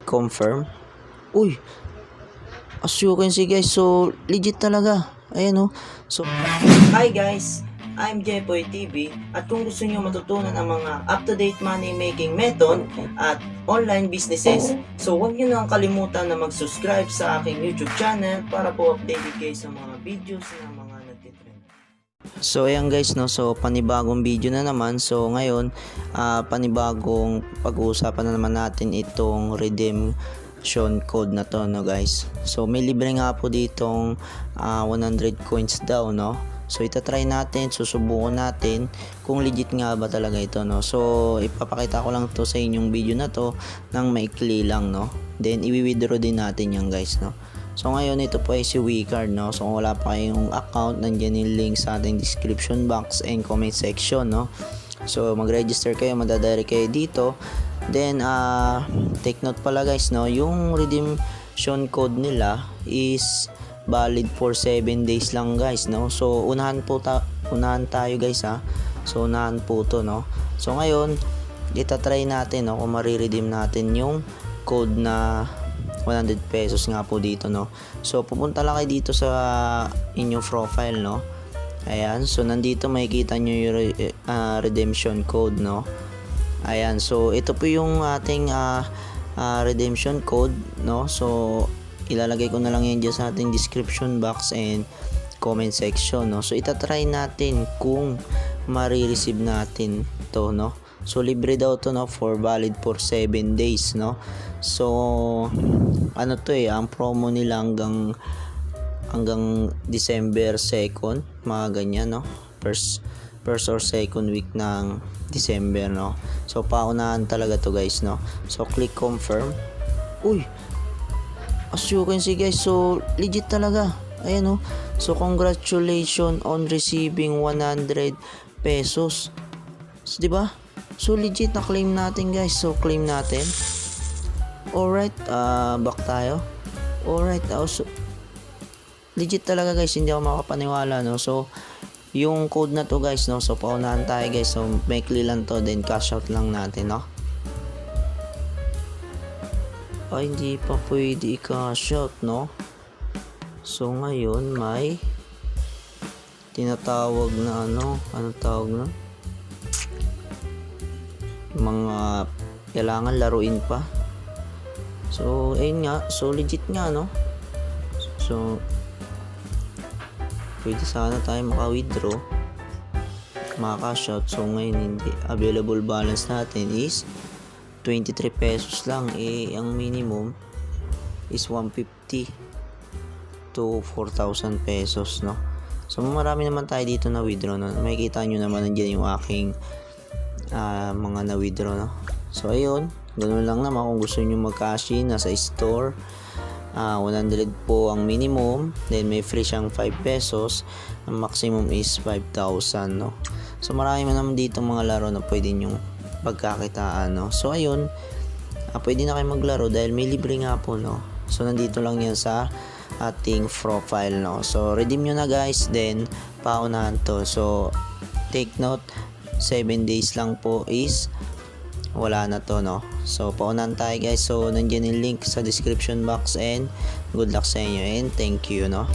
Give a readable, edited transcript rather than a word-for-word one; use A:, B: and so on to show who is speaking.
A: confirm. Uy, as you can see guys, so legit talaga. Ayan oh. So, hi guys, I'm Jepoy TV at kung gusto niyo matutunan ang mga up-to-date money making method at online businesses, so huwag niyo nang kalimutan na mag-subscribe sa aking YouTube channel para po updated kayo sa mga videos na mga nagtitrend. So ayan guys no, so panibagong video na naman. So ngayon, panibagong pag-uusapan na naman natin itong redemption code na to no guys. So may libre nga po ditong 100 coins daw no. So itatry natin, susubukan natin kung legit nga ba talaga ito no. So ipapakita ko lang to sa inyong video na to nang maikli lang no. Then i-withdraw din natin yan guys no. So ngayon ito po ay si WeCard no. So kung wala pa kayong account, nandiyan yung link sa ating description box and comment section no. So mag-register kayo, madadirect kayo dito. Then take note pala guys no, yung redemption code nila is valid for 7 days lang guys no. So unahan tayo guys ha. So unahan po to no. So ngayon itatry natin no kung mariredeem natin yung code na 100 pesos nga po dito no. So pupunta lang kayo dito sa inyong profile no. Ayan, so nandito makikita nyo yung redemption code no. Ayan, so ito po yung ating redemption code no. So ilalagay ko na lang yan dyan sa ating description box and comment section no. So itatry natin kung marireceive natin to no. So libre daw to no, for valid for 7 days no. So ano to ang promo nila hanggang December 2nd, mga ganyan no. First or second week ng December no. So paunahan talaga to guys no. So click confirm. Uy, as you can see guys, so legit talaga. Ayan oh. So congratulations on receiving 100 pesos. So, di ba? So legit na claim natin guys. So claim natin. Alright, back tayo. Alright, so legit talaga guys, hindi ako makapaniwala no. So yung code na to guys no, so paunahan tayo guys. So maikli lang to, then cash out lang natin no. Ay, hindi pa pwede i-cash out no. So ngayon may tinatawag na ano tawag na, mga kailangan laruin pa. So ayun nga, so legit nga no. So pwede sana tayo maka-withdraw, maka-cash out. So ngayon hindi, available balance natin is 23 pesos lang. Ang minimum is 150 to 4,000 pesos no. So marami naman tayo dito na withdraw no. Makikita nyo naman nandiyan yung aking mga na withdraw no. So ayun, ganoon lang naman. Kung gusto nyo mag-cash in, nasa store 100 po ang minimum, then may free siyang 5 pesos, ang maximum is 5,000 no. So marami naman dito mga laro na pwede nyong pagkakitaan no. So ayun, pwede na kayo maglaro dahil may libre nga po no. So nandito lang yan sa ating profile no. So redeem nyo na guys, then paunahan to. So take note, 7 days lang po is wala na to no. So paunahan tayo guys. So nandiyan yung link sa description box and good luck sa inyo and thank you no.